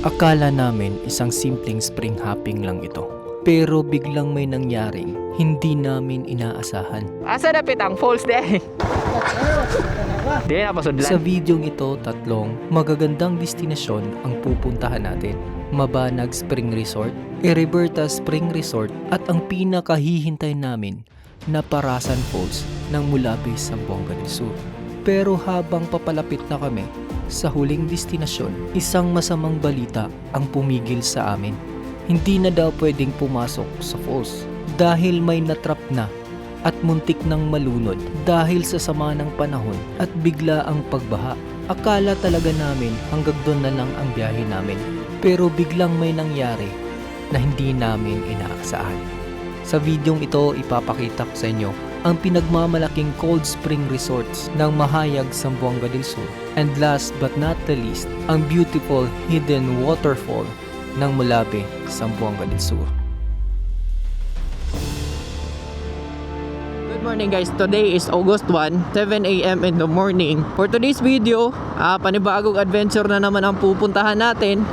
Akala namin isang simpleng spring hopping lang ito. Pero biglang may nangyaring hindi namin inaasahan. Asa na pitang falls de? Di na pasudlan. Sa videong ito, tatlong magagandang destinasyon ang pupuntahan natin. Mabanag Spring Resort, Ereberta Spring Resort at ang pinakahihintay namin na Parasan Falls ng Mulabe, Zamboanga del Sur. Pero habang papalapit na kami sa huling destinasyon, isang masamang balita ang pumigil sa amin. Hindi na daw pwedeng pumasok sa falls dahil may natrap na at muntik nang malunod dahil sa sama ng panahon at bigla ang pagbaha. Akala talaga namin hanggang doon na lang ang biyahe namin. Pero biglang may nangyari na hindi namin inaasahan. Sa videong ito, ipapakita ko sa inyo ang pinagmamalaking cold spring resorts ng Mahayag, Zamboanga del Sur. And last but not the least, ang beautiful hidden waterfall ng Mulabe, Zamboanga del Sur. Good morning guys, today is August 1, 7 a.m. in the morning. For today's video, panibagong adventure na naman ang pupuntahan natin.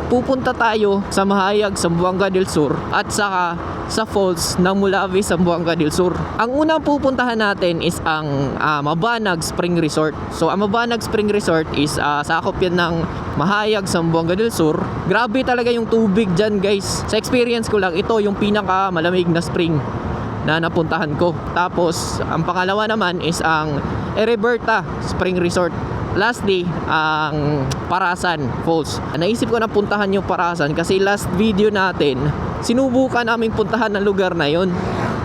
Pupunta tayo sa Mahayag, Zamboanga del Sur at saka sa falls ng Mulabe, Zamboanga del Sur. Ang unang pupuntahan natin is ang Mabanag Spring Resort. So ang Mabanag Spring Resort is sakop yan ng Mahayag, Zamboanga del Sur. Grabe talaga yung tubig dyan guys. Sa experience ko lang, ito yung pinaka malamig na spring na napuntahan ko. Tapos ang pangalawa naman is ang Ereberta Spring Resort. Lastly, ang Parasan Falls. Naisip ko na puntahan yung Parasan kasi last video natin, sinubukan namin puntahan ng lugar na yon.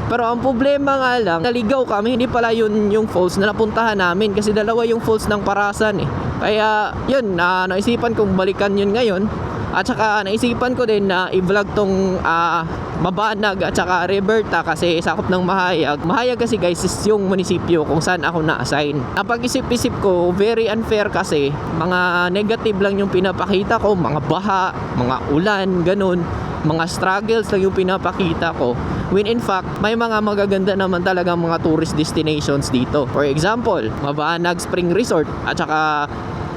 Pero ang problema nga lang, naligaw kami, hindi pala yun yung falls na napuntahan namin kasi dalawa yung falls ng Parasan eh. Kaya yun, naisipan kong balikan yun ngayon. At saka naisipan ko din na i-vlog tong Mabanag at saka Ereberta kasi sakop ng Mahayag. Mahayag kasi guys is yung munisipyo kung saan ako na-assign. Napag-isip-isip ko, very unfair kasi mga negative lang yung pinapakita ko, mga baha, mga ulan, ganun. Mga struggles lang yung pinapakita ko. When in fact, may mga magaganda naman talaga mga tourist destinations dito. For example, Mabanag Spring Resort at saka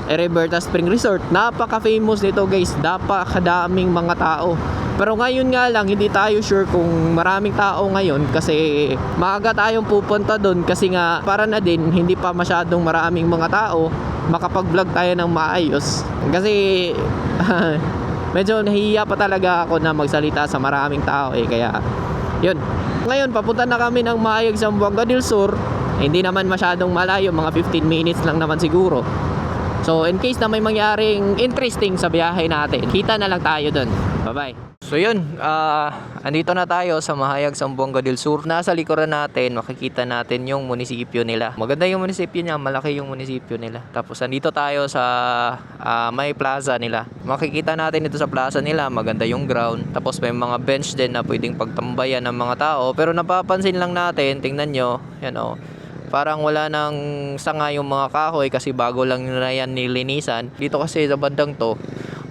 Ereberta Spring Resort. Napaka-famous nito guys. Napakadaming mga tao. Pero ngayon nga lang, hindi tayo sure kung maraming tao ngayon kasi maaga tayong pupunta doon kasi nga para na din hindi pa masyadong maraming mga tao makapag-vlog tayo ng maayos. Kasi medyo nahihiya pa talaga ako na magsalita sa maraming tao eh. Kaya yun. Ngayon, papunta na kami ng Mahayag, Zamboanga del Sur. Hindi naman masyadong malayo, mga 15 minutes lang naman siguro. So in case na may mangyaring interesting sa biyahe natin, kita na lang tayo dun. Bye bye. So yun, andito na tayo sa Mahayag, Zamboanga del Sur. Nasa likuran natin, makikita natin yung munisipyo nila. Maganda yung munisipyo niya, malaki yung munisipyo nila. Tapos andito tayo sa may plaza nila. Makikita natin ito sa plaza nila, maganda yung ground. Tapos may mga bench din na pwedeng pagtambayan ng mga tao. Pero napapansin lang natin, tingnan nyo, yan o. Parang wala nang sanga yung mga kahoy kasi bago lang nila yan nilinisan. Dito kasi sa bandang to,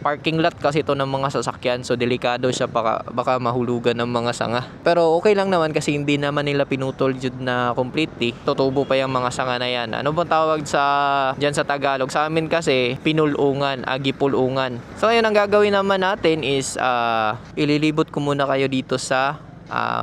parking lot kasi to ng mga sasakyan. So delikado siya, baka mahulugan ng mga sanga. Pero okay lang naman kasi hindi naman nila pinutol jud na completely. Tutubo pa yung mga sanga na yan. Ano bang tawag dyan sa Tagalog? Sa amin kasi, pinulungan, agipulungan. So ayun, ang gagawin naman natin is ililibot ko muna kayo dito sa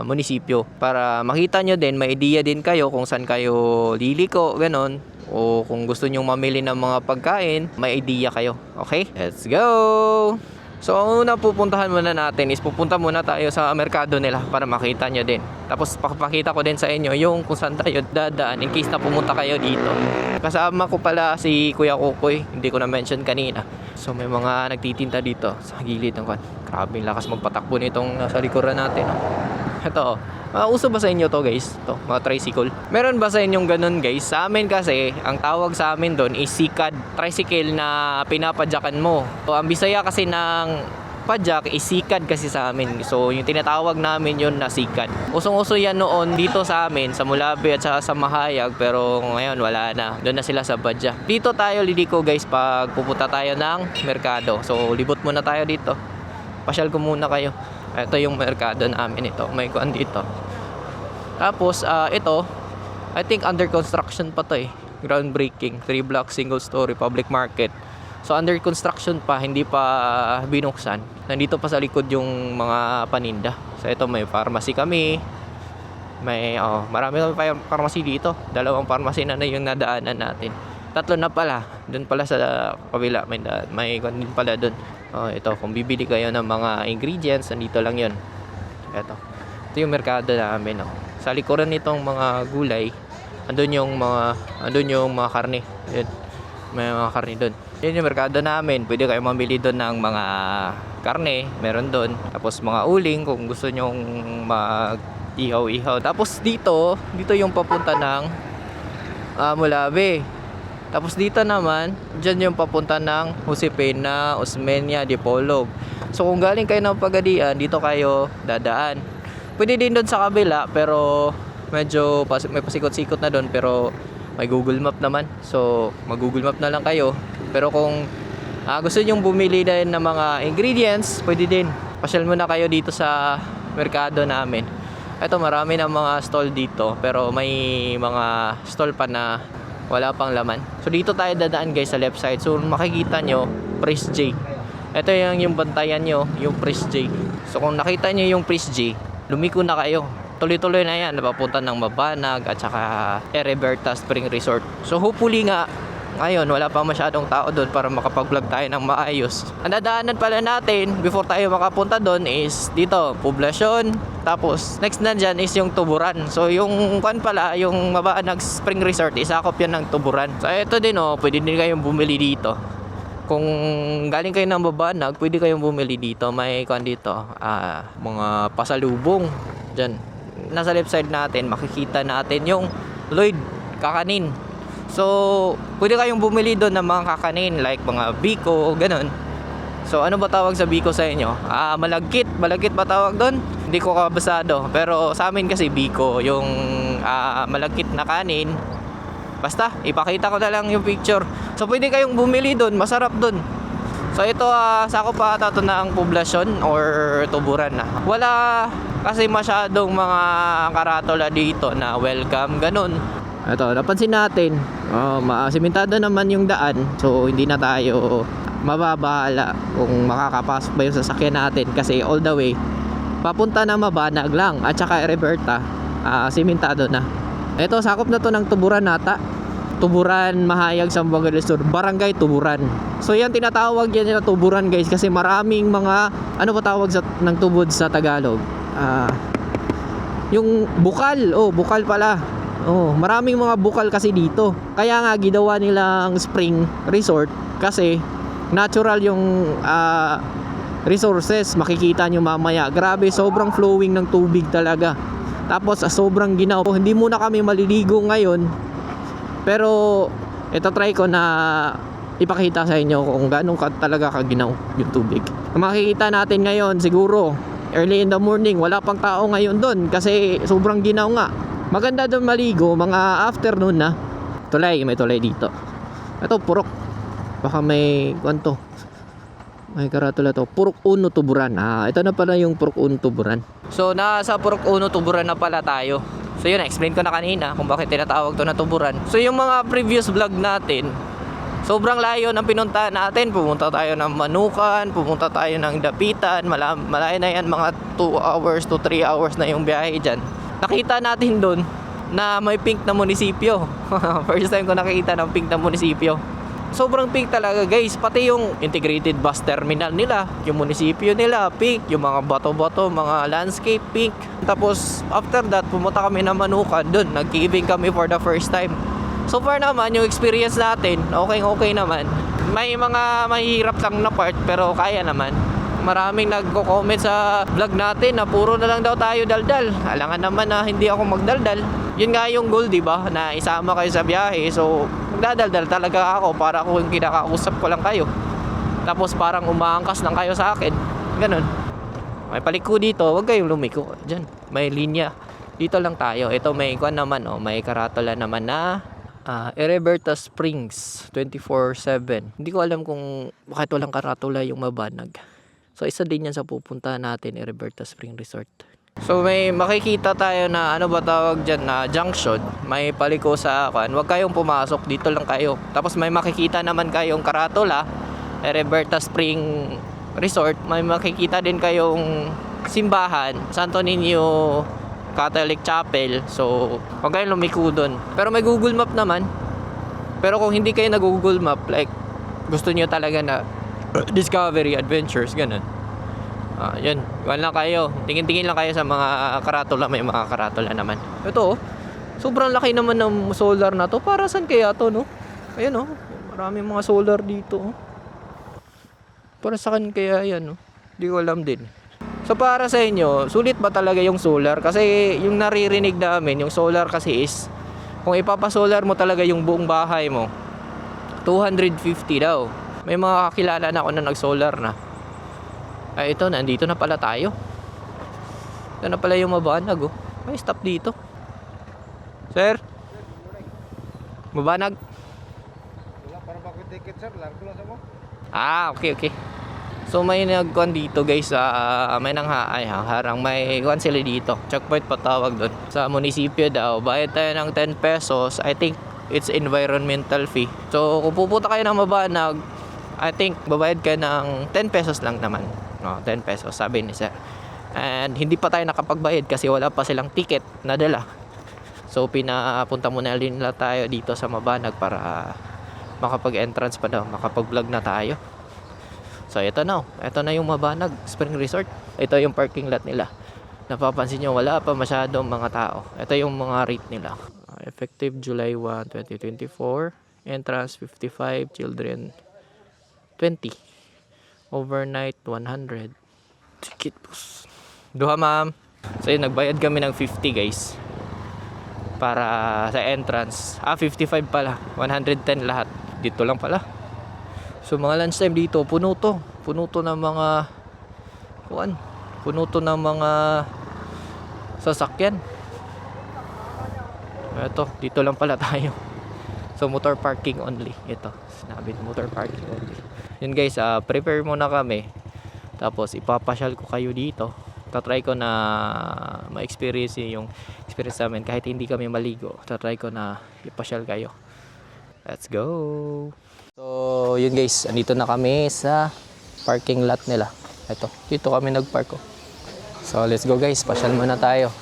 munisipyo para makita nyo din, may idea din kayo kung saan kayo liliko, ganon, o kung gusto nyo mamili ng mga pagkain, may idea kayo. Okay? Let's go! So ang una pupuntahan muna natin is pupunta muna tayo sa merkado nila para makita nyo din. Tapos papakita ko din sa inyo yung kung saan tayo dadaan in case na pumunta kayo dito. Kasama ko pala si Kuya Kukoy, hindi ko na mention kanina. So may mga nagtitinta dito sa gilid ng kan. Grabe lakas magpatakbo nitong nasa likuran natin. Ito, uso ba sa inyo to guys? Ito, mga tricycle. Meron ba sa inyong ganun guys? Sa amin kasi, ang tawag sa amin doon is sikad. Tricycle na pinapadyakan mo. So, ang Bisaya kasi ng padyak is sikad kasi sa amin. So, yung tinatawag namin yun na sikad. Usong-uso yan noon dito sa amin, sa Mulabe at sa Mahayag. Pero ngayon wala na. Doon na sila sa padyak. Dito tayo liliko guys pag pupunta tayo ng merkado. So, libot muna tayo dito. Pasyal ko muna kayo. Ito yung merkado namin ito. May kuan dito. Tapos, ito, I think under construction pa to eh. Groundbreaking. 3 block, single story, public market. So under construction pa, hindi pa binuksan. Nandito pa sa likod yung mga paninda. So ito may pharmacy kami. May marami kami pa pharmacy dito. 2 pharmacy na yung nadaanan natin. 3 na pala. Doon pala sa kabila may din pala doon. Ito kung bibili kayo ng mga ingredients, nandito lang 'yon. Ito yung merkado namin. Sa likuran nitong mga gulay, andun yung mga karne. Yun. May mga karne doon. Yun yung merkado namin. Pwede kayo mamili doon ng mga karne, meron doon. Tapos mga uling kung gusto nyong mag-ihaw-ihaw. Tapos dito yung papunta ng Mulabe. Tapos dito naman, dyan yung papunta ng Josepina, Osmeña, Dipolog. So kung galing kayo ng Pagadian, dito kayo dadaan. Pwede din doon sa kabila, pero medyo may pasikot-sikot na doon, pero may Google Map naman. So mag-Google Map na lang kayo. Pero kung gusto nyong bumili din ng mga ingredients, pwede din. Pasyal muna kayo dito sa merkado namin. Ito marami ng mga stall dito, pero may mga stall pa na wala pang laman. So dito tayo dadaan guys sa left side. So makikita nyo, Press J. Ito yung bantayan nyo, yung Press J. So kung nakita nyo yung Press J, lumiko na kayo. Tuloy-tuloy na yan, napapunta ng Mabanag at saka Ereberta Spring Resort. So hopefully nga, ngayon wala pa masyadong tao doon para makapag-vlog tayo ng maayos. Ang dadaanan pala natin before tayo makapunta doon is dito, Poblacion. Tapos next na dyan is yung Tuburan. So yung yung Mabanag Spring Resort, isakop yan ng Tuburan. So ito din pwede din kayong bumili dito. Kung galing kayo ng Mabanag, pwede kayong bumili dito. May dito, mga pasalubong dyan. Nasa left side natin, makikita natin yung Lloyd Kakanin. So, pwede kayong bumili doon ng mga kakanin like mga biko, ganun. So, ano ba tawag sa biko sa inyo? Malagkit. Malagkit ba tawag doon? Hindi ko kabisado. Pero sa amin kasi biko, yung malagkit na kanin. Basta, ipakita ko na lang yung picture. So, pwede kayong bumili doon. Masarap doon. So, ito, sakop pa ito na ang Poblacion or Tuburan na. Wala kasi masyadong mga karatola dito na welcome, ganun. Ito, napansin natin, simentado naman yung daan. So, hindi na tayo mababahala kung makakapasok ba yung sasakyan natin. Kasi all the way, papunta na Mabanag lang. At saka Ereberta, simentado na. Ito, sakop na to ng Tuburan nata. Tuburan, Mahayag, Zamboanga del Sur, Barangay Tuburan. So, yan tinatawag yan na Tuburan guys. Kasi maraming mga, ano ba tawag ng tubod sa Tagalog? Yung bukal. Bukal pala. Maraming mga bukal kasi dito. Kaya nga ginawa nilang spring resort kasi natural yung resources. Makikita nyo mamaya. Grabe, sobrang flowing ng tubig talaga. Tapos sobrang ginaw. Hindi muna kami maliligo ngayon. Pero ito try ko na ipakita sa inyo kung ganun talaga kaginaw yung tubig. Makikita natin ngayon siguro early in the morning. Wala pang tao ngayon doon kasi sobrang ginaw nga. Maganda doon maligo, mga afternoon na. May tulay dito. Ito, purok. Baka may, may karatula to. Purok Uno Tuburan. Ito na pala yung Purok Uno Tuburan. So, nasa Purok Uno Tuburan na pala tayo. So, yun, explain ko na kanina kung bakit tinatawag to na Tuburan. So, yung mga previous vlog natin, sobrang layo ng pinuntahan natin. Pumunta tayo ng Manukan, pumunta tayo ng Dapitan. Malayo na yan, mga 2 hours to 3 hours na yung biyahe dyan. Nakita natin doon na may pink na munisipyo. First time ko nakita ng pink na munisipyo. Sobrang pink talaga guys. Pati yung integrated bus terminal nila, yung munisipyo nila, pink. Yung mga bato-bato, mga landscape, pink. Tapos after that, pumunta kami ng Manukan. Doon, nag-giving kami for the first time. So far naman, yung experience natin, okay naman. May mga mahirap lang na part, pero kaya naman. Maraming nagko-comment sa vlog natin na puro na lang daw tayo daldal. Alangan naman na hindi ako magdaldal. Yun nga yung goal, di ba? Na isama kayo sa biyahe. So, magdadaldal talaga ako para ako yung kinakausap ko lang kayo. Tapos parang umaangkas lang kayo sa akin. Ganun. May paliko dito, huwag kayong lumiko. Diyan, may linya. Dito lang tayo. Ito may naman, may karatola naman na Ereberta Springs 24/7. Hindi ko alam kung bakit walang karatula yung Mabanag. So, isa din yan sa pupunta natin, Ereberta Spring Resort. So, may makikita tayo na, ano ba tawag dyan, na junction. May paliko sa huwag kayong pumasok, dito lang kayo. Tapos, may makikita naman kayong karatula Ereberta Spring Resort, may makikita din kayong simbahan, Santo Niño Catholic Chapel. So, huwag kayong lumiko dun. Pero may Google Map naman. Pero kung hindi kayo nag-Google Map, like, gusto niyo talaga na discovery, adventures, ganun. Yun. Iwan lang kayo. Tingin-tingin lang kayo sa mga karatula. May mga karatula naman. Ito, sobrang laki naman ng solar na to. Para saan kaya to, no? Ayun, oh. Maraming mga solar dito, oh. Para saan kaya yan, no? Hindi ko alam din. So, para sa inyo, sulit ba talaga yung solar? Kasi yung naririnig namin, yung solar kasi is, kung ipapasolar mo talaga yung buong bahay mo, 250 daw. May mga kakilala na ako na nag-solar na. Ay, ito, nandito na pala tayo. Ito na pala yung Mabanag, oh. May stop dito. Sir? Mabanag? Wala, para ba ko ticket sir? Largo lang sa mo? Okay. So may nagkuhan dito guys, may harang, may kuhan sila dito. Checkpoint patawag doon. Sa munisipyo daw, bayad tayo ng 10 pesos. I think it's environmental fee. So kung pupunta kayo ng Mabanag, I think babayad ka ng 10 pesos lang naman. 10 pesos sabi ni sir. And hindi pa tayo nakapagbayad kasi wala pa silang ticket na dala. So pinapunta muna nila tayo dito sa Mabanag para makapag-entrance pa daw, makapag-vlog na tayo. So ito na yung Mabanag Spring Resort. Ito yung parking lot nila. Napapansin nyo, wala pa masyadong mga tao. Ito yung mga rate nila. Effective July 1, 2024. Entrance 55, children 20. Overnight 100. Ticket bus. Duha ma'am. So yun, nagbayad kami ng 50 guys. Para sa entrance. 55 pala. 110 lahat. Dito lang pala. So mga lunchtime dito, puno to ng mga puno to ng mga sasakyan. Ito, dito lang pala tayo. So motor parking only. Ito, sinabi motor parking only. Yun guys, prepare muna kami. Tapos ipapasyal ko kayo dito. Tatry ko na ma-experience yung experience namin kahit hindi kami maligo. Tatry ko na ipasyal kayo. Let's go! So, yun guys, andito na kami sa parking lot nila. Ito, dito kami nagpark, oh. So, let's go guys, pasyal muna tayo.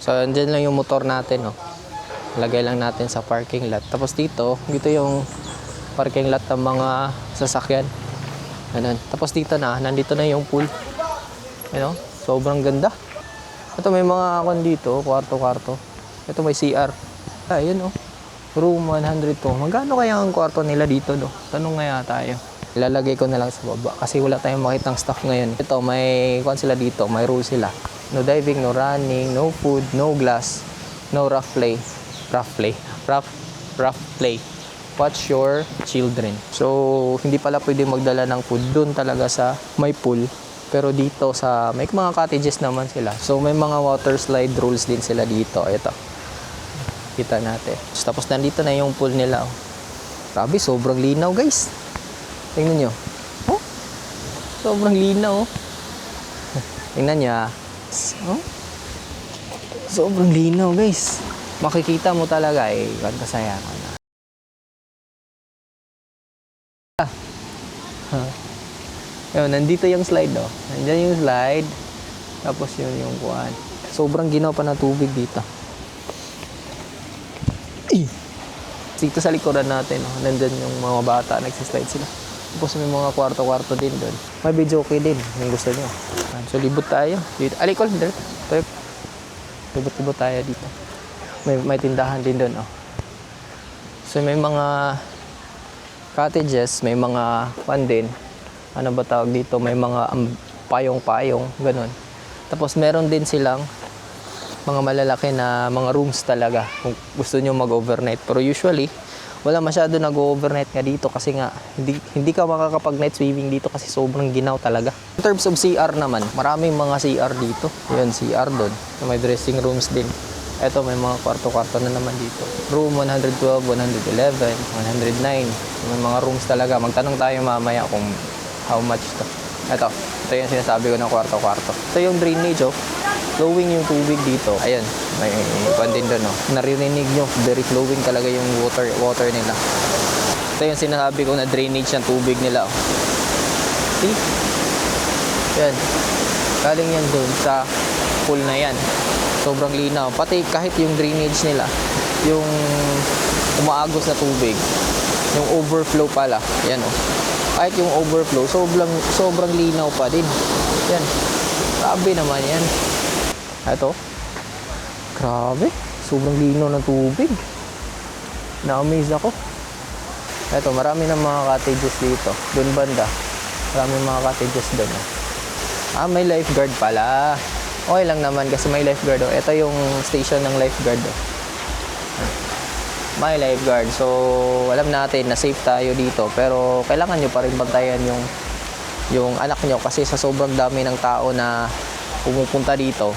So, andyan lang yung motor natin, oh. Lagay lang natin sa parking lot. Tapos dito yung parking lot ng mga sasakyan. Ganun. Tapos nandito na yung pool. Ano? Sobrang ganda. Ito may mga dito, kwarto-kwarto. Ito may CR. Ayun, oh. Room 102. Magkano kaya ang kwarto nila dito, do? Tanong nga tayo. Ilalagay ko na lang sa baba kasi wala tayong makitang staff ngayon. Ito, may sila dito, may rule sila. No diving, no running, no food, no glass, no rough play. Rough play. Watch your children. So, hindi pala pwede magdala ng food doon talaga sa may pool. Pero dito may mga cottages naman sila. So, may mga water slide rules din sila dito. Ito. Kita natin. Tapos nandito na yung pool nila. Oh. Grabe, sobrang linaw guys. Tingnan nyo. Oh, sobrang linaw. Oh. Tingnan nyo ah. Oh. Sobrang linaw guys. Makikita mo talaga eh. Kasaya ka na. Yun, nandito yung slide oh. Nandiyan yung slide. Tapos yun yung kuwan. Sobrang ginaw pa na tubig dito. Dito sa likuran natin, oh, nandun yung mga bata, nagsislide sila. Tapos may mga kwarto-kwarto din doon. May video okay din, may gusto nyo. So, libot tayo. Alikol, libot-libot tayo dito. May tindahan din doon, oh. So, may mga cottages, may mga din. Ano ba tawag dito? May mga payong-payong, ganun. Tapos, meron din silang mga malalaki na mga rooms talaga kung gusto nyo mag-overnight. Pero usually, wala masyado nag-overnight nga dito kasi nga hindi ka makakapag night swimming dito kasi sobrang ginaw talaga. In terms of CR naman, maraming mga CR dito. Yun, CR doon. May dressing rooms din. Eto, may mga kwarto-kwarto na naman dito. Room 112, 111, 109. May mga rooms talaga. Magtanong tayo mamaya kung how much to. Ito yung sinasabi ko ng kwarto-kwarto. Ito yung drainage, oh. Flowing yung tubig dito. Ayun, may pan din doon, oh. Naririnig nyo, very flowing talaga yung water nila. Ito yung sinasabi ko na drainage ng tubig nila, oh. See? Yan. Galing yan doon sa pool na yan. Sobrang linaw. Pati kahit yung drainage nila, yung umaagos na tubig, yung overflow pala. Yan oh. Kahit yung overflow, sobrang linaw pa din. Yan. Grabe naman yan. Ito. Grabe. Sobrang linaw ng tubig. Na-amaze ako. Ito, marami ng mga cottages dito. Doon banda. Marami mga cottages doon. May lifeguard pala. Okay lang naman kasi may lifeguard. Oh. Ito yung station ng lifeguard. Oh. May lifeguard. So, alam natin na safe tayo dito. Pero, kailangan nyo pa rin bantayan yung anak nyo kasi sa sobrang dami ng tao na pumupunta dito,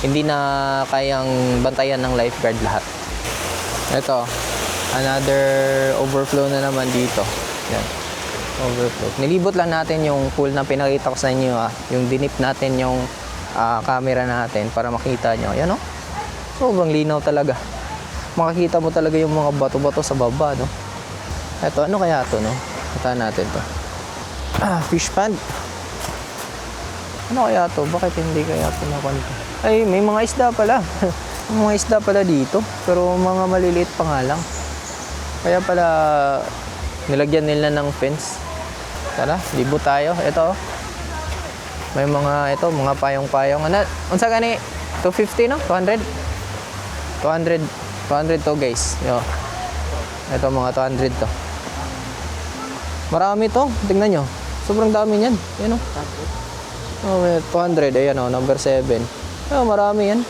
hindi na kayang bantayan ng lifeguard lahat. Ito, another overflow na naman dito. Yan. Overflow. Nilibot lang natin yung pool na pinakita ko sa inyo. Yung dinip natin yung camera natin para makita nyo. Yan o. Sobrang linaw talaga. Makikita mo talaga yung mga bato-bato sa baba, no? Ito, ano kaya to, no? Kita natin to. Fish pond. Ano kaya to? Bakit hindi kaya to nakwento? Ay, may mga isda pala. May mga isda pala dito. Pero mga maliliit pa nga lang. Kaya pala nilagyan nila ng fence. Tara, libo tayo. Ito. May mga payong-payong. Ano? Unsa gani? 250 no? 200? 200 to guys. Yo. Ito mga 200 to. Marami to. Tingnan nyo. Sobrang dami yan. Yan o. 200. Ayan o. Number 7. Marami yan.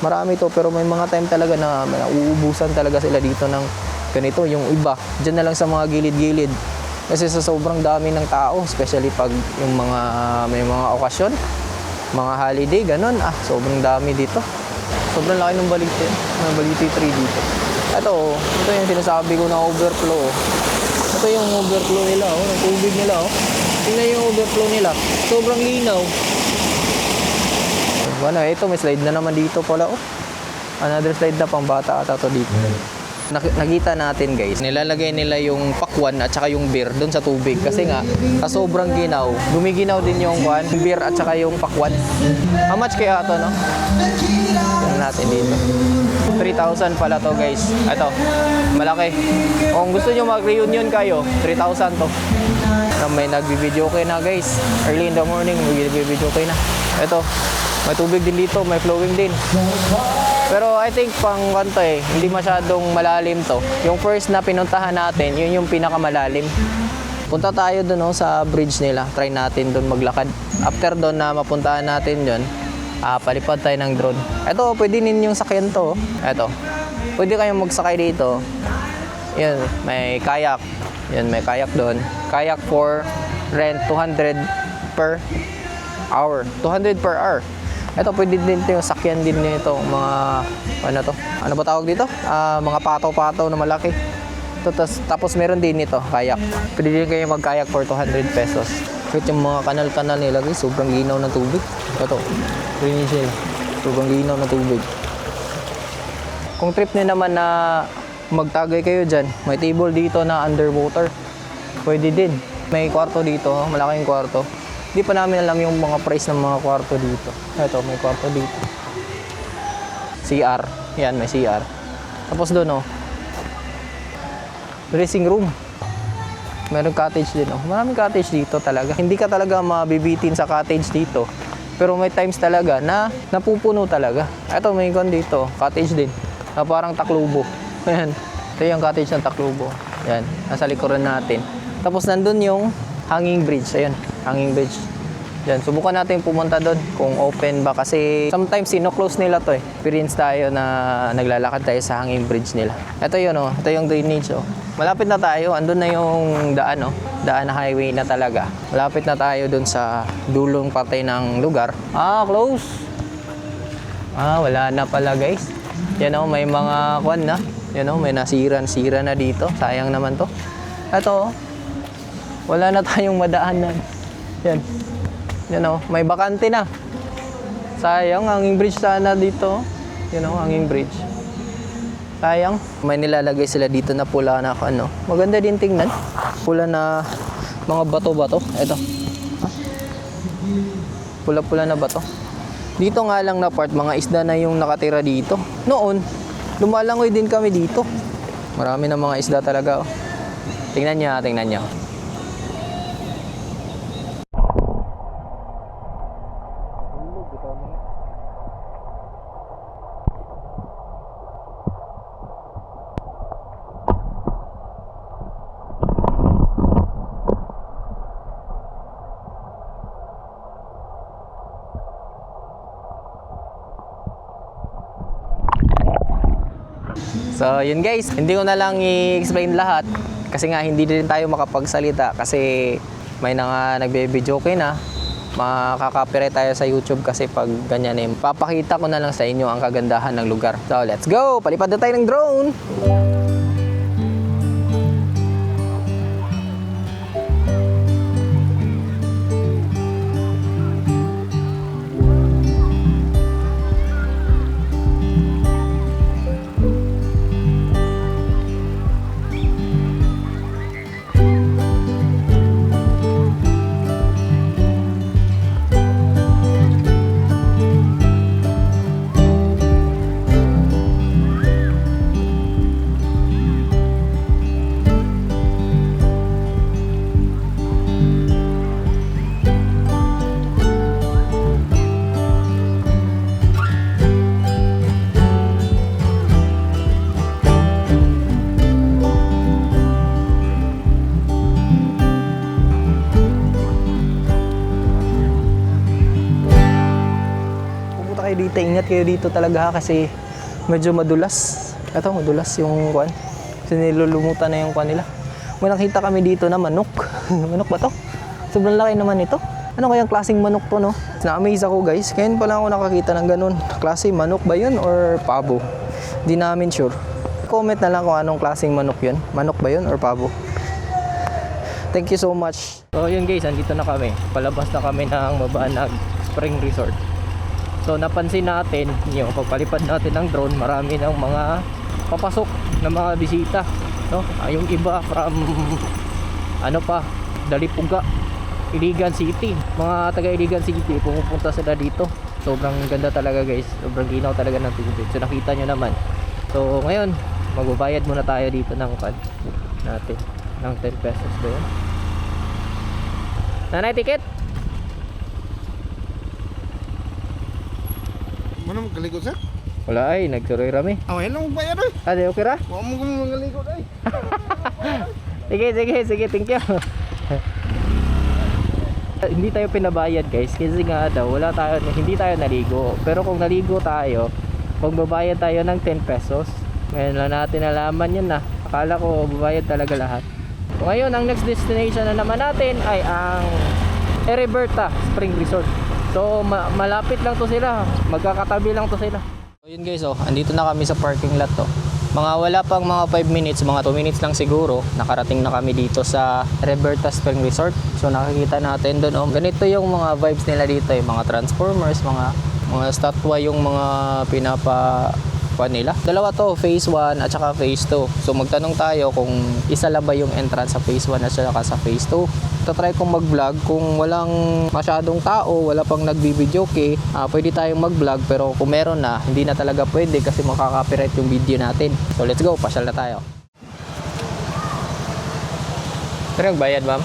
Marami to. Pero may mga time talaga na uubusan talaga sila dito ng ganito. Yung iba. Diyan na lang sa mga gilid-gilid. Kasi sa sobrang dami ng tao. Especially pag yung may mga okasyon. Mga holiday. Ganon. Sobrang dami dito. Sobrang laki ng baliti. Ng baliti tree dito. Ito yung sinasabi ko na overflow. Ito yung overflow nila. Ng tubig nila. Tingnan yung overflow nila. Sobrang linaw. Ito may slide na naman dito pala. Another slide na pang bata ata to dito. Nakita natin guys, nilalagay nila yung pakwan at saka yung beer doon sa tubig kasi nga sa sobrang ginaw, gumiginaw din yung beer at saka yung pakwan. How much kaya ito, no? Tingnan natin dito. 3,000 pala to guys. Ito, malaki. Kung gusto nyo mag-reunion kayo, 3,000 to. May nagbi-video kayo na guys. Early in the morning, nagbi-video kayo na. Ito, may tubig din dito, may flowing din. Pero I think pang kanto hindi masyadong malalim to. Yung first na pinuntahan natin, yun yung pinakamalalim. Punta tayo doon sa bridge nila. Try natin doon maglakad. After doon na mapuntahan natin yun, palipad tayo ng drone. Ito, pwede ninyong sakyan to. Ito, pwede kayong magsakay dito. Yun, may kayak. Yun, may kayak doon. Kayak for rent, 200 per hour. 200 per hour. Ito, pwede din ito yung sakyan din nito. Mga, ano ba tawag dito? Mga pataw-pataw na malaki. Ito, tapos meron din ito, kayak. Pwede din kayo mag-kayak for 200 pesos. Kahit yung mga kanal-kanal nila, guys, sobrang linaw ng tubig. Ito, drainage nila. Sobrang linaw ng tubig. Kung trip nyo naman na magtagay kayo dyan, may table dito na underwater. Pwede din. May kwarto dito, malaking kwarto. Hindi pa namin alam yung mga price ng mga kwarto dito. Ito, may kwarto dito. CR. Yan, may CR. Tapos doon, dressing room. Meron cottage din, Maraming cottage dito talaga. Hindi ka talaga mabibitin sa cottage dito. Pero may times talaga na napupuno talaga. Ito, may kon dito. Cottage din. Na parang Tacloban. Ayan. Ito yung cottage ng Tacloban. Yan. Nasa likuran natin. Tapos nandun yung hanging bridge. Ayan. Hanging bridge. Yan, subukan natin pumunta doon kung open ba kasi sometimes sino-close nila to Experience tayo na naglalakad tayo sa hanging bridge nila. Ito yun ito yung drainage Malapit na tayo, andun na yung daan Daan na highway na talaga. Malapit na tayo doon sa dulong parte ng lugar. Close. Wala na pala guys. Yan may mga kwan na. Yan may nasira na dito. Sayang naman to. Ito wala na tayong madaanan. Yan. May bakante na. Sayang, hanging bridge sana dito. Hanging bridge. Sayang. May nilalagay sila dito na pula na Maganda din tingnan. Pula na Mga bato-bato. Ito. Pula-pula na bato. Dito nga lang na part, mga isda na yung nakatira dito. Noon, lumalangoy din kami dito. Marami na mga isda talaga. Oh. Tingnan niya, tingnan niya. So, yun guys, hindi ko na lang i-explain lahat kasi nga hindi din tayo makapagsalita kasi may na nga nagbe-videoke na makaka-copyright tayo sa YouTube kasi pag ganyan eh. Papakita ko na lang sa inyo ang kagandahan ng lugar. So, let's go! Palipad na tayo ng drone! Dito, ingat kayo dito talaga ha, kasi medyo madulas. Ito, madulas yung kwan. Kasi nilulumutan na yung kwan nila. May nakita kami dito na manok. Manok ba to? Sobrang laki naman ito. Ano kayang klaseng manok to, no? Na-amaze ako guys. Ngayon pa lang ako nakakita ng ganun. Klase manok ba yun or pabo? Di namin sure. Comment na lang kung anong klaseng manok yun. Manok ba yun or pabo? Thank you so much. So yun guys, andito na kami. Palabas na kami ng Mabanag Spring Resort. So napansin natin, yung pagpalipad natin ng drone, marami ng mga papasok na mga bisita, no? Yung iba from Dalipuga, Iligan City. Mga taga Iligan City, pumupunta sila dito. Sobrang ganda talaga guys. Sobrang ginaw talaga ng tubig. So nakita nyo naman. So ngayon, magbabayad muna tayo dito ng card natin ng 10 pesos ba yun? Nanay, ticket? Mana magkaligo sir? Wala ay, nagsuroy rami. Oh, hello bayad oy. Ade, okay ra? Wa mo kung magkaligo oy. Sige, thank you. Hindi tayo pinabayad guys kasi nga daw hindi tayo naligo. Pero kung naligo tayo, magbabayad tayo ng 10 pesos. Ngayon lang natin nalaman yun na. Akala ko babayad talaga lahat. So, ngayon, ang next destination na naman natin ay ang Heriberta Spring Resort. So malapit lang to sila, magkakatabi lang to sila. So yun guys, andito na kami sa parking lot to. Mga wala pang mga 5 minutes, mga 2 minutes lang siguro, nakarating na kami dito sa Heriberta Spring Resort. So nakikita natin doon, ganito yung mga vibes nila dito, yung mga transformers, mga statwa yung mga nila. Dalawa to, phase 1 at saka phase 2. So magtanong tayo kung isa lang ba yung entrance sa phase 1 at saka sa phase 2. Tatry kong mag-vlog kung walang masyadong tao, wala pang nagbibidyoke, pwede tayong mag-vlog, pero kung meron na, hindi na talaga pwede kasi makaka-copyright yung video natin. So let's go, pasyal na tayo. Pero nagbayad ma'am?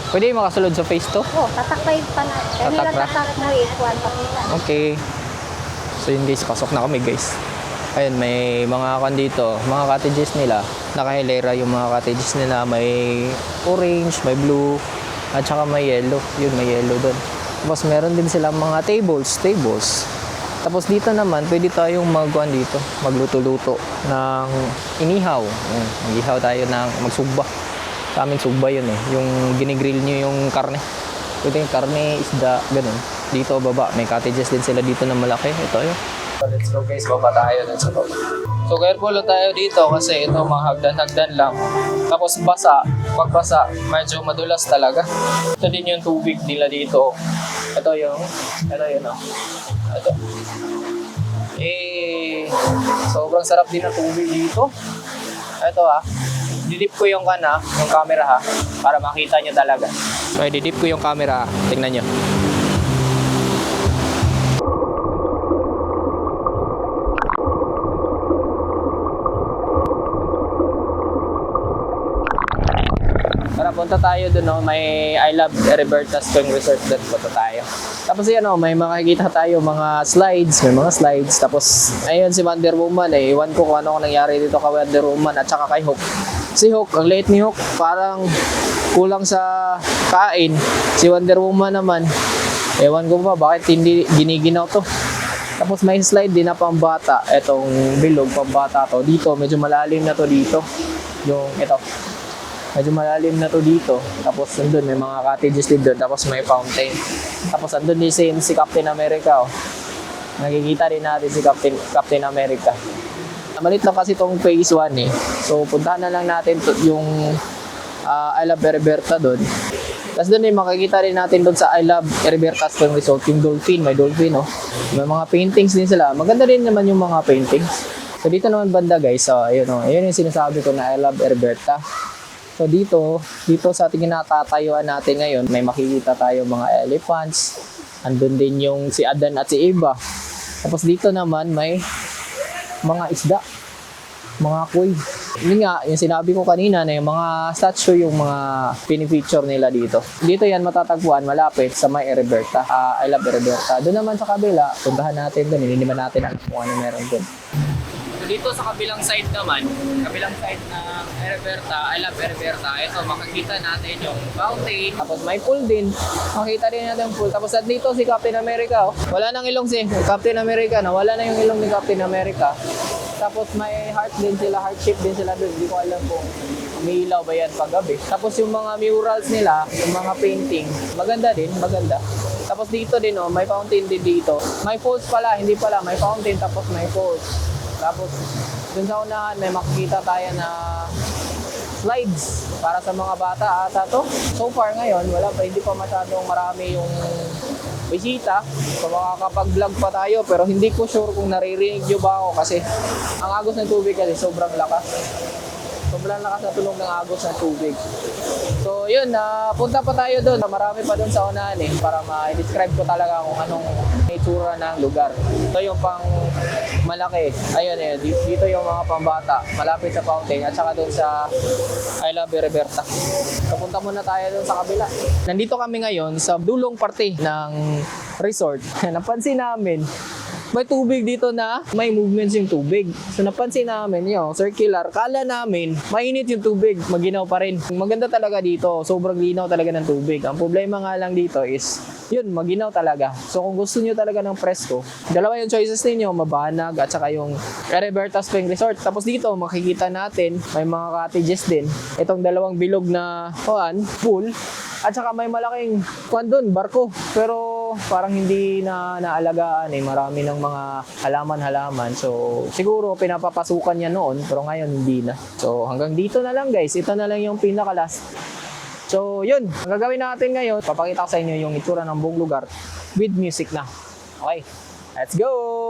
Pwede makasulod sa phase 2? Oh, tatakpay pa na. Kanila tatak mo ikuan pakita. Okay. So yun guys, pasok na kami guys. Ayun, may mga dito, mga cottages nila. Nakahilera yung mga cottages nila. May orange, may blue, at saka may yellow. Yun, may yellow doon. Tapos meron din silang mga tables. Tapos dito naman, pwede tayong magluto-luto ng inihaw. Mag-ihaw tayo ng magsugba. Sa amin sugba yun eh. Yung ginigrill nyo yung karne. Ito yung karne, isda, ganun. Dito baba, may cottages din sila dito na malaki. Ito yun. So let's go guys, baba tayo dun sa baba. So careful tayo dito kasi ito mga hagdan-hagdan lang. Tapos pag basa, medyo madulas talaga. Ito din yung tubig nila dito. Ito yun oh. Ito. Sobrang sarap din ang tubig dito. ito didip ko yung yung camera para makita nyo talaga. So, didip ko yung camera, tingnan nyo. Tara, punta tayo dun, may I Love Roberta Spring Resort doon. Punta tayo. Tapos yan, may makikita tayo mga slides. May mga slides. Tapos, ayun si Wonder Woman. Iwan ko kung ano nangyari dito kay Wonder Woman at saka kay Hulk. Si Hulk, ang late ni Hulk, parang kulang sa kain. Si Wonder Woman naman, ewan ko pa, bakit hindi giniginaw to. Tapos may slide din na pambata. Etong bilog pambata to. Dito, medyo malalim na to dito. Yung ito. Medyo malalim na to dito. Tapos nandun may mga cottages din doon. Tapos may fountain. Tapos nandun din si Captain America. Nakikita rin natin si Captain America. Malit lang kasi itong phase 1 So puntahan na lang natin yung I Love Roberta doon. Tapos doon makikita rin natin doon sa I Love Roberta Spring Resort yung dolphin. May dolphin May mga paintings din sila. Maganda rin naman yung mga paintings. So dito naman banda guys. So ayun yung sinasabi ko na I Love Roberta. So dito sa ating natatayuan natin ngayon, may makikita tayo mga elephants. Andun din yung si Adan at si Eva. Tapos dito naman may mga isda, mga koi. Yun nga, yung sinabi ko kanina na yung mga statue, yung mga pinifeature nila dito. Dito yan matatagpuan malapit sa may Roberta. I Love Roberta. Doon naman sa kabila, puntahan natin doon. Hindi naman natin alam kung ano meron doon. Dito sa kabilang side naman, kabilang side ng Roberta, I Love Roberta, ito makikita natin yung fountain. Tapos may pool din, makita rin natin yung pool. Tapos dito si Captain America, wala nang ilong si Captain America, wala na yung ilong ni Captain America. Tapos may heart din sila, heart shape din sila doon. Hindi ko alam kung umiilaw ba yan paggabi. Tapos yung mga murals nila, yung mga painting, maganda din, maganda. Tapos dito din may fountain din dito. May falls pala, hindi pala, may fountain tapos may falls. Tapos, dun sa unahan, may makikita tayo na slides para sa mga bata ata to. So far ngayon, hindi pa masyadong marami yung bisita. So makakapag-vlog pa tayo pero hindi ko sure kung naririnig nyo ba ako kasi ang agos ng tubig kasi sobrang lakas. Sobrang lakas na tunog ng agos ng tubig. So yun, punta pa tayo doon. Marami pa doon sa unahan para ma-describe ko talaga kung anong itsura ng lugar. Ito yung pang malaki. Ayun dito yung mga pambata. Malapit sa fountain at saka doon sa I Love Roberta. So punta muna tayo doon sa kabila. Nandito kami ngayon sa dulong parte ng resort. Napansin namin may tubig dito na may movements yung tubig. So napansin namin yung circular. Kala namin mainit yung tubig, maginaw pa rin. Maganda talaga dito. Sobrang linaw talaga ng tubig. Ang problema nga lang dito is yun, maginaw talaga. So kung gusto niyo talaga ng presko, dalawa yung choices ninyo, Mabanag at saka yung Roberta Spring Resort. Tapos dito makikita natin may mga cottages din. Itong dalawang bilog na pool. At saka may malaking doon, barko. Pero parang hindi na naalagaan Marami ng mga halaman-halaman. So siguro pinapapasukan niya noon pero ngayon hindi na. So hanggang dito na lang guys. Ito na lang yung pinaka-last. So yun, ang gagawin natin ngayon, papakita ko sa inyo yung itsura ng buong lugar with music na. Okay, let's go!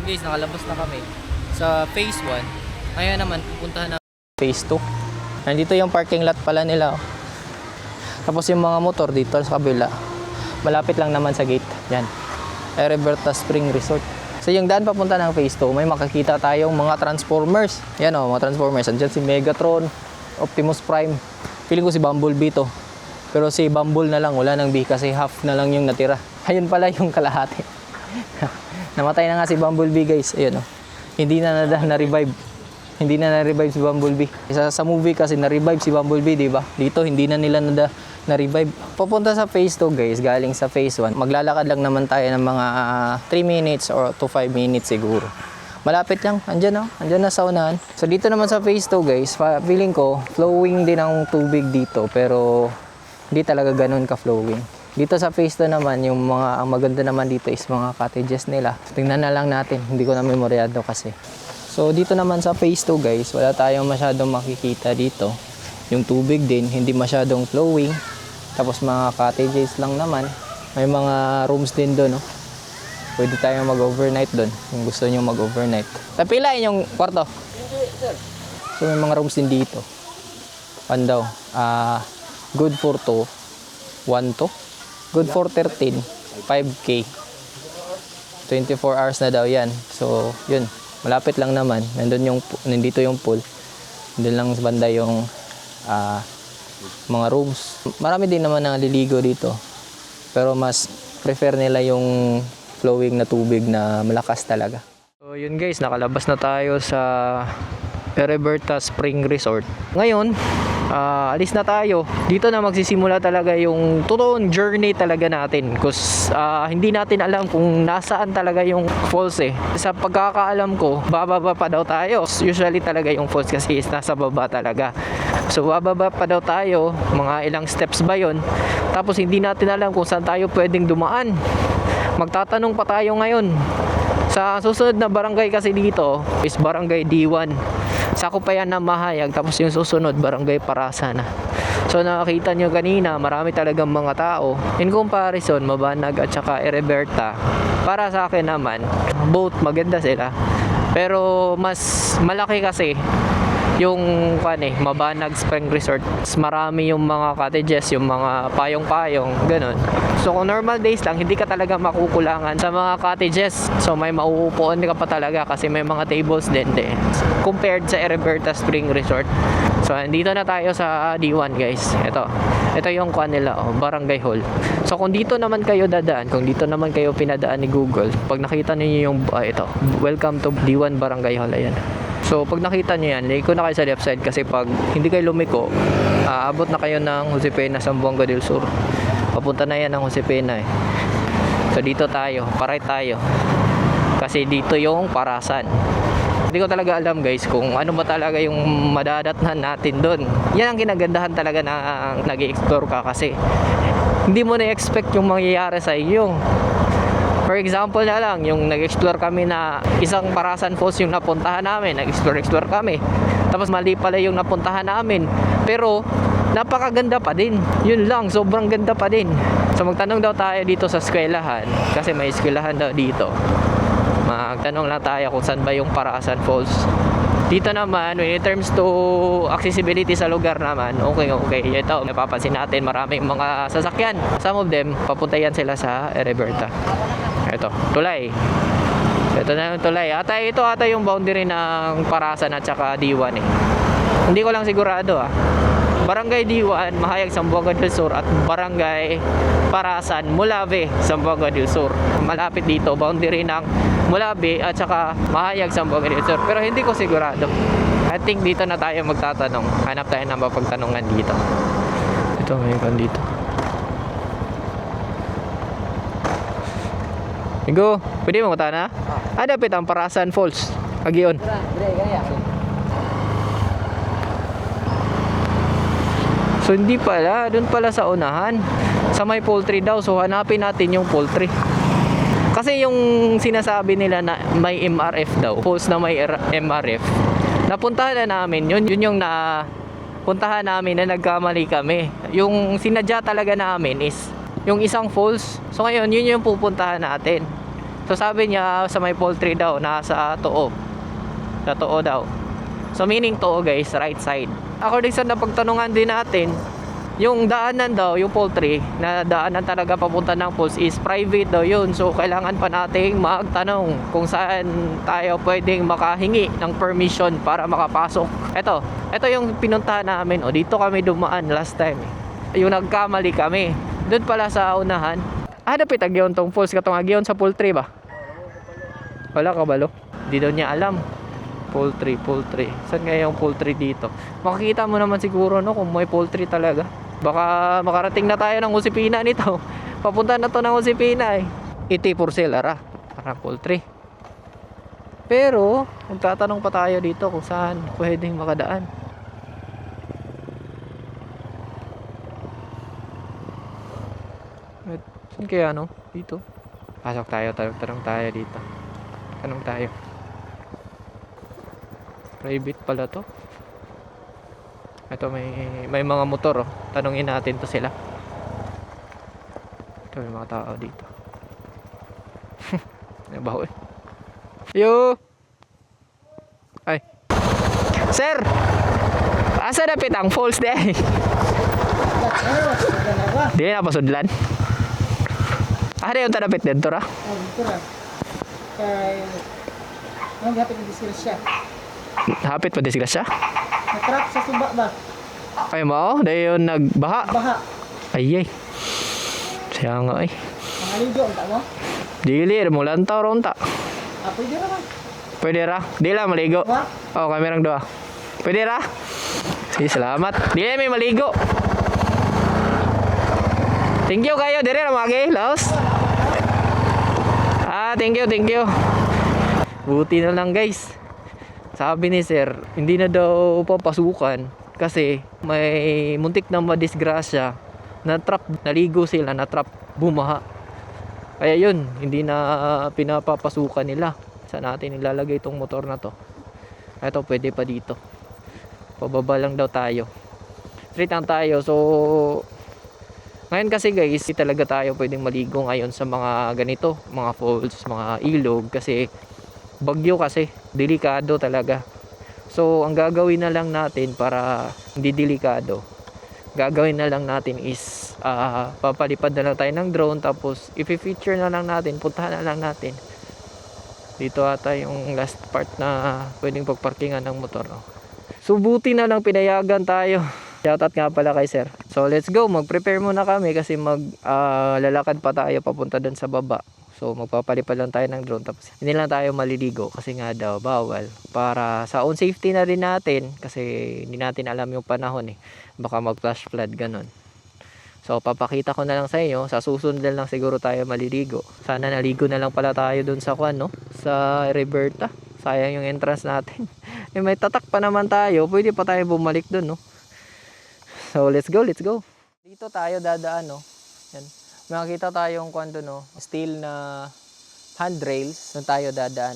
Guys, nakalabas na kami sa phase 1. Ngayon naman, pupuntahan na phase 2. Nandito yung parking lot pala nila. Tapos yung mga motor dito sa kabila. Malapit lang naman sa gate. Yan. Roberta Spring Resort. So yung daan papunta ng phase 2, may makikita tayong mga Transformers. Yan o, mga Transformers. Andyan si Megatron, Optimus Prime. Feeling ko si Bumblebee to. Pero si Bumble na lang, wala nang B kasi half na lang yung natira. Ayun pala yung kalahati. Namatay na nga si Bumblebee guys. Ayun o. Hindi na na-revive. Hindi na na-revive si Bumblebee. Sa movie kasi na-revive si Bumblebee, di ba? Dito hindi na nila na-revive. Papunta sa phase 2 guys, galing sa phase 1. Maglalakad lang naman tayo ng mga 3 minutes or to 5 minutes siguro. Malapit lang, andyan na sa unahan. So dito naman sa phase 2 guys, feeling ko flowing din ang tubig dito pero hindi talaga ganun ka-flowing. Dito sa phase 2 naman, ang maganda naman dito is mga cottages nila. Tingnan na lang natin, hindi ko na memoryado kasi. So dito naman sa phase 2 guys, wala tayong masyadong makikita dito. Yung tubig din, hindi masyadong flowing. Tapos mga cottages lang naman. May mga rooms din doon, no? Pwede tayong mag-overnight doon, kung gusto nyo mag-overnight. Tapilain yung kwarto. So may mga rooms din dito. Daw? Good for 2, 1 to. Good for 13, 5K. 24 hours na daw yan. So, yun. Malapit lang naman. Nandito yung pool. Nandun lang sa banda yung mga rooms. Marami din naman naliligo dito. Pero mas prefer nila yung flowing na tubig na malakas talaga. So, yun guys. Nakalabas na tayo sa Ereberta Spring Resort. Ngayon, alis na tayo. Dito na magsisimula talaga yung totoong journey talaga natin. Because hindi natin alam kung nasaan talaga yung falls eh. Sa pagkakaalam ko, bababa pa daw tayo. Usually talaga yung falls kasi is nasa baba talaga. So bababa pa daw tayo. Mga ilang steps ba yun? Tapos hindi natin alam kung saan tayo pwedeng dumaan. Magtatanong pa tayo ngayon. Sa susunod na barangay kasi dito is Barangay D1. Sakop pa yan ng Mahayag, tapos yung susunod Barangay Parasa na. So nakakita nyo kanina, marami talagang mga tao. In comparison, Mabanag at saka Ereberta, para sa akin naman, both maganda sila. Pero mas malaki kasi yung Mabanag Spring Resort. Marami yung mga cottages, yung mga payong-payong, ganun. So kung normal days lang, hindi ka talaga makukulangan sa mga cottages. So may mauupuan ka pa talaga kasi may mga tables din compared sa Ereberta Spring Resort. So andito na tayo sa D1 guys. Ito yung nila, Barangay Hall. So kung dito naman kayo dadaan, kung dito naman kayo pinadaan ni Google, pag nakita niyo yung ito, welcome to D1 Barangay Hall, ayan. So pag nakita nyo yan, liko na kayo sa left side kasi pag hindi kayo lumiko, aabot na kayo ng Josepina, Zamboanga del Sur. Papunta na yan ng Josepina eh. So dito tayo, paray tayo. Kasi dito yung Parasan. Hindi ko talaga alam guys kung ano ba talaga yung madadatnan natin doon. Yan ang kinagandahan talaga na nag-i-explore ka kasi hindi mo na-expect yung mangyayari sa iyo. For example na lang, yung nag-explore kami na isang Parasan Falls yung napuntahan namin. Nag-explore kami. Tapos mali pala yung napuntahan namin. Pero napakaganda pa din. Yun lang, sobrang ganda pa din. So magtanong daw tayo dito sa eskwelahan. Kasi may eskwelahan daw dito. Magtanong lang tayo kung saan ba yung Parasan Falls. Dito naman, when it terms to accessibility sa lugar naman, okay. Ito, napapansin natin maraming mga sasakyan. Some of them, papunta yan sila sa Ereberta. Ito, tulay. Ito na yung tulay. Ito ata yung boundary ng Parasan at saka D1 eh. Hindi ko lang sigurado Barangay D1, Mahayag, Zamboanga del Sur at Barangay Parasan, Mulave, Zamboanga del Sur. Malapit dito, boundary ng Mulave at saka Mahayag, Zamboanga del Sur. Pero hindi ko sigurado. I think dito na tayo magtatanong. Hanap tayo ng mapagtanungan dito. Ito, may dito. Migo, pwede mo matana? Dapit ang Parasan Falls. Agion. So hindi pala, doon pala sa unahan. Sa may poultry daw. So hanapin natin yung poultry. Kasi yung sinasabi nila na may MRF daw, falls na may MRF. Napuntahan na namin yun. Yun yung napuntahan namin na nagkamali kami. Yung sinadya talaga namin is yung isang falls. So ngayon, yun yung pupuntahan natin. So sabi niya sa may poultry daw, nasa Too. Sa Too daw. So meaning Too guys, right side. According sa napagtanungan din natin, yung daanan daw, yung poultry na daanan talaga papunta ng falls is private daw yun. So kailangan pa nating magtanong kung saan tayo pwedeng makahingi ng permission para makapasok. Ito yung pinuntahan namin. O, dito kami dumaan last time. Yung nagkamali kami doon pala sa unahan. Dapat agyon tong falls katong agyon sa poultry ba? Wala ka balo? Di daw niya alam. Poultry. Saan nga yung poultry dito? Makikita mo naman siguro no kung may poultry talaga. Baka makarating na tayo ng Usipina nito. Papunta na to ng Usipina eh. Iti for sale ara. Para poultry. Pero magtatanong pa tayo dito kung saan pwedeng makadaan. Saan kaya no? Dito. Pasok tayo, tanong tayo dito. Tanong tayo. Private pala to. Ito may mga motor oh. Tanungin natin to sila. Ito may mga tao dito. Nabaho eh. Yo. Ay. Sir. Asa dapit ang falls day? Di na pasudlan. Ada yung tadapit dito ra? Dito ra. Kay hapit na disgrasya. Hapit pa disgrasya? Natrap sa suba ba? Ay mo, dayon nagbaha. Baha. Ay. Siya nga ay. Mangaligo ang mo? Dili mo lantaw ron ta. Pwede ra man. Pwede ra. Di la maligo. Wa? Oh, kami rang duha. Pwede ra. Sige, salamat. Di may maligo. Thank you kayo. Dire ra magi, Laos. Thank you. Buti na lang guys. Sabi ni sir, hindi na daw papasukan kasi may muntik na madisgrasya. Na-trap, naligo sila, na-trap, bumaha. Kaya yun, hindi na pinapapasukan nila. Saan natin ilalagay itong motor na to? Ito, pwede pa dito. Pababa lang daw tayo. Straight lang tayo. So, ngayon kasi guys, hindi talaga tayo pwedeng maligo ngayon sa mga ganito, mga falls, mga ilog kasi bagyo kasi, delikado talaga. So, ang gagawin na lang natin para hindi delikado, gagawin na lang natin is papalipad na lang tayo ng drone tapos i-feature na lang natin, puntahan na lang natin. Dito ata yung last part na pwedeng pagparkingan ng motor. So, buti na lang pinayagan tayo. Shoutout nga pala kay sir. So let's go, mag-prepare muna kami kasi lalakad pa tayo papunta doon sa baba. So magpapalipad lang tayo ng drone tapos hindi lang tayo maliligo kasi nga daw bawal. Para sa own safety na rin natin kasi hindi natin alam yung panahon eh. Baka mag-flash flood ganun. So papakita ko na lang sa inyo, sa susunod lang siguro tayo maliligo. Sana naligo na lang pala tayo doon sa no? Sa Roberta. Sayang yung entrance natin. May tatak pa naman tayo, pwede pa tayo bumalik doon no. So let's go. Dito tayo dadaan no. Yan. Makikita tayong kwento no, steel na handrails na tayo dadaan.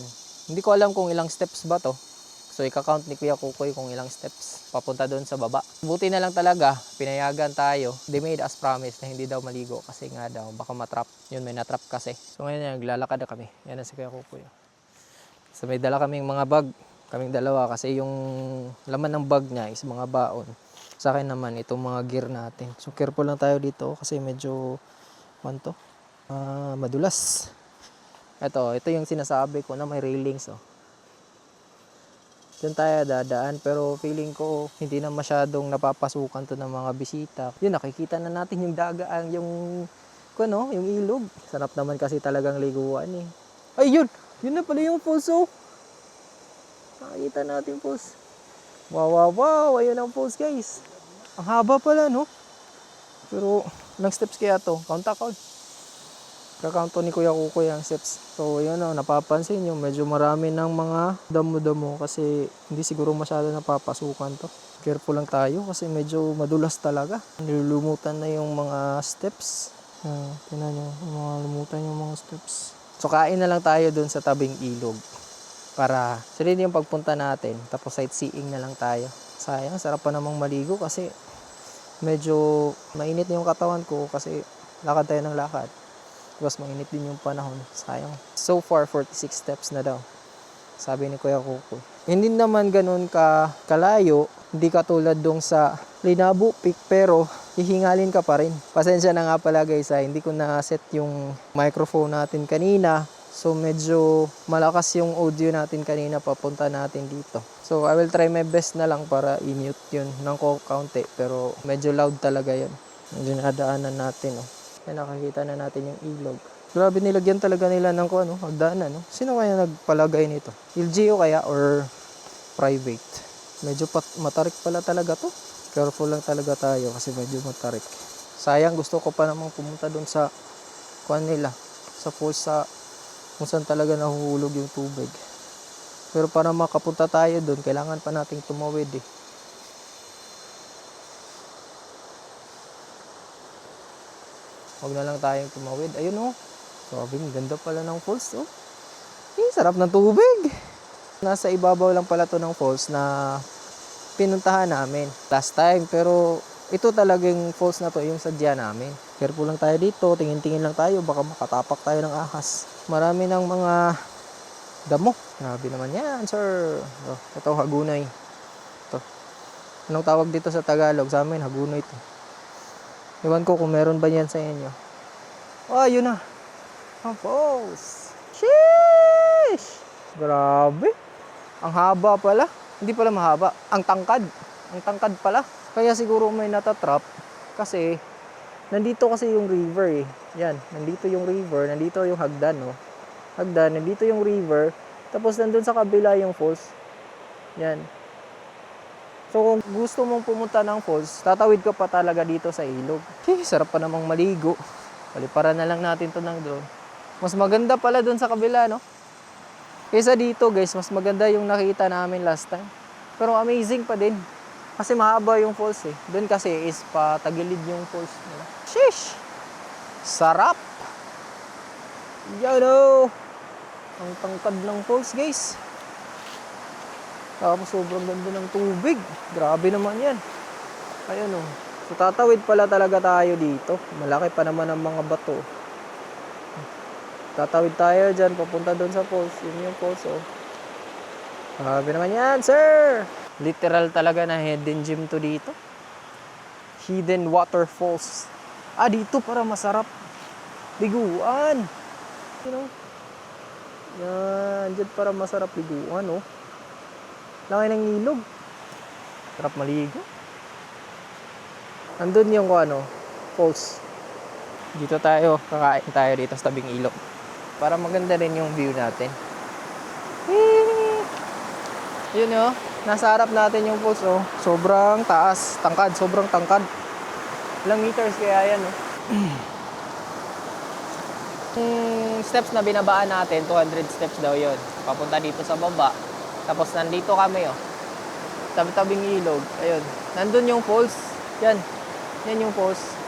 Hindi ko alam kung ilang steps ba to. So ika-count ni Kuya Kukoy kung ilang steps papunta doon sa baba. Buti na lang talaga, pinayagan tayo. They made us promise na hindi daw maligo kasi nga daw baka matrap. Yun, may natrap kasi. So ngayon naglalakad na kami. Yan na si Kuya Kukoy. So may dala kaming mga bag. Kaming dalawa kasi yung laman ng bag niya is mga baon. Sa akin naman, itong mga gear natin. So, careful lang tayo dito kasi medyo, madulas. Ito yung sinasabi ko na may railings. Oh. Diyan tayo dadaan pero feeling ko hindi na masyadong napapasukan to ng mga bisita. Yun, nakikita na natin yung dagaan, yung ilog. Sarap naman kasi talagang liguan eh. Ay, yun na pala yung falls oh. Nakikita natin falls. Wow, ayun ang falls guys. Ang haba pala, no? Pero, ilang steps kaya to? Count. Kakount ni Kuya Kukoy ang steps. So, yun o, napapansin nyo, medyo marami ng mga damo-damo kasi hindi siguro masyado napapasukan to. Careful lang tayo kasi medyo madulas talaga. Nilulumutan na yung mga steps. Tingnan nyo, lumutan yung mga steps. So, kain na lang tayo dun sa tabing ilog. Para, sila yung pagpunta natin. Tapos, sightseeing na lang tayo. Sayang, sarap pa namang maligo kasi medyo mainit na yung katawan ko kasi lakad tayo ng lakad. Tapos mainit din yung panahon. Sayang. So far, 46 steps na daw. Sabi ni Kuya Kukoy. Hindi naman ganun kalayo. Hindi katulad dong sa Linabo Peak pero hihingalin ka pa rin. Pasensya na nga pala guys, hindi ko na-set yung microphone natin kanina. So medyo malakas yung audio natin kanina papunta natin dito. So I will try my best na lang para i-mute yun ng kaunti. Pero medyo loud talaga yun. Medyo nadaanan natin. Oh. Ay, nakakita na natin yung ilog. Grabe, nilagyan talaga nila ng hagdanan. No? Sino kaya nagpalagay nito? LGU kaya or private? Medyo matarik pala talaga to. Careful lang talaga tayo kasi medyo matarik. Sayang, gusto ko pa namang pumunta doon sa nila, sa falls sa kung saan talaga nahuhulog yung tubig. Pero para makapunta tayo doon, kailangan pa nating tumawid eh. Huwag na lang tayong tumawid. Ayun oh. Sabi, ganda pala ng falls oh. Sarap ng tubig. Nasa ibabaw lang pala to ng falls na pinuntahan namin last time. Pero ito talagang falls na to yung sadya namin. Careful lang tayo dito. Tingin-tingin lang tayo. Baka makatapak tayo ng ahas. Marami ng mga damo. Grabe naman yan, sir. Oh, ito, hagunoy. Ito. Anong tawag dito sa Tagalog? Sa amin, hagunoy ito. Iwan ko kung meron ba yan sa inyo. Oh, yun na. Ang falls. Sheesh! Grabe. Ang haba pala. Hindi pala mahaba. Ang tangkad. Ang tangkad pala. Kaya siguro may natatrap. Kasi, nandito kasi yung river eh. Yan. Nandito yung river. Nandito yung hagdan, no? Hagdan. Nandito yung river. Tapos, nandun sa kabila yung falls. Yan. So, kung gusto mong pumunta ng falls, tatawid ka pa talaga dito sa ilog. Sarap pa namang maligo. Paliparan na lang natin to ng drone. Mas maganda pala dun sa kabila, no? Kaysa dito, guys, mas maganda yung nakita namin last time. Pero amazing pa din. Kasi mahaba yung falls eh. Doon kasi is patagilid yung falls. Sheesh! Sarap! Yan o! Ang tangkad ng falls, guys. Tapos sobrang ganda ng tubig. Grabe naman yan. Ayun o. So tatawid pala talaga tayo dito. Malaki pa naman ang mga bato. Tatawid tayo dyan, papunta doon sa falls. Yun yung falls, oh. Grabe naman yan, sir! Literal talaga na hidden gem to dito. Hidden waterfalls. Ah, dito para masarap. Liguan. You know? Yan, dyan para masarap liguan, oh. Laki ng ilog. Sarap maligo. Andun yung falls. Dito tayo, kakain tayo dito sa tabing ilog. Para maganda rin yung view natin. Yun oh, nasa harap natin yung falls oh. Sobrang taas, tangkad, sobrang tangkad. Ilang meters kaya yan oh. Steps na binabaan natin, 200 steps daw yun. Papunta dito sa baba. Tapos nandito kami oh. Tabi-tabing ilog. Ayun. Nandun yung falls. Yan. Yan yung falls.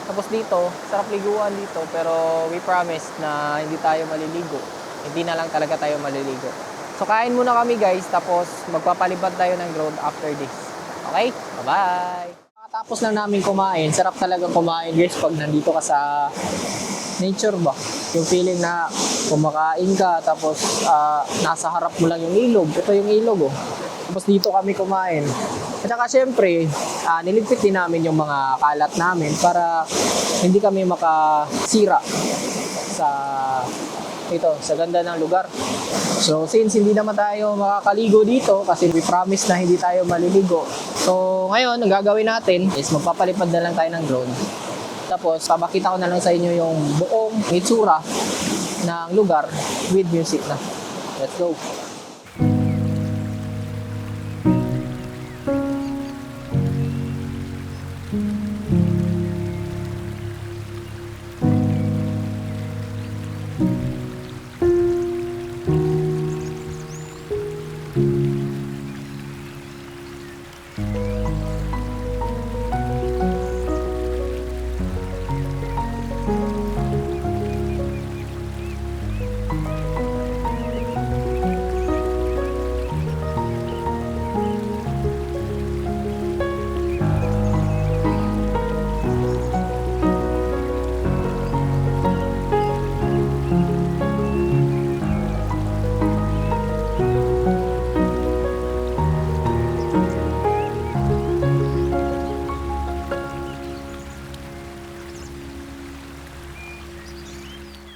Tapos dito, sarap liguan dito. Pero we promise na hindi tayo maliligo. Hindi na lang talaga tayo maliligo. So kain muna kami guys. Tapos magpapalipad tayo ng drone after this. Okay? Bye-bye! Tapos lang namin kumain. Sarap talaga kumain guys pag nandito ka sa nature ba? Yung feeling na kumakain ka. Tapos nasa harap mo lang yung ilog. Ito yung ilog oh. Tapos dito kami kumain. At saka syempre, niligpit din namin yung mga kalat namin para hindi kami makasira sa ganda ng lugar. So since hindi naman tayo makakaligo dito kasi we promise na hindi tayo maliligo. So ngayon, ang gagawin natin is magpapalipad na lang tayo ng drone. Tapos papakita ko na lang sa inyo yung buong itsura ng lugar with music na. Let's go!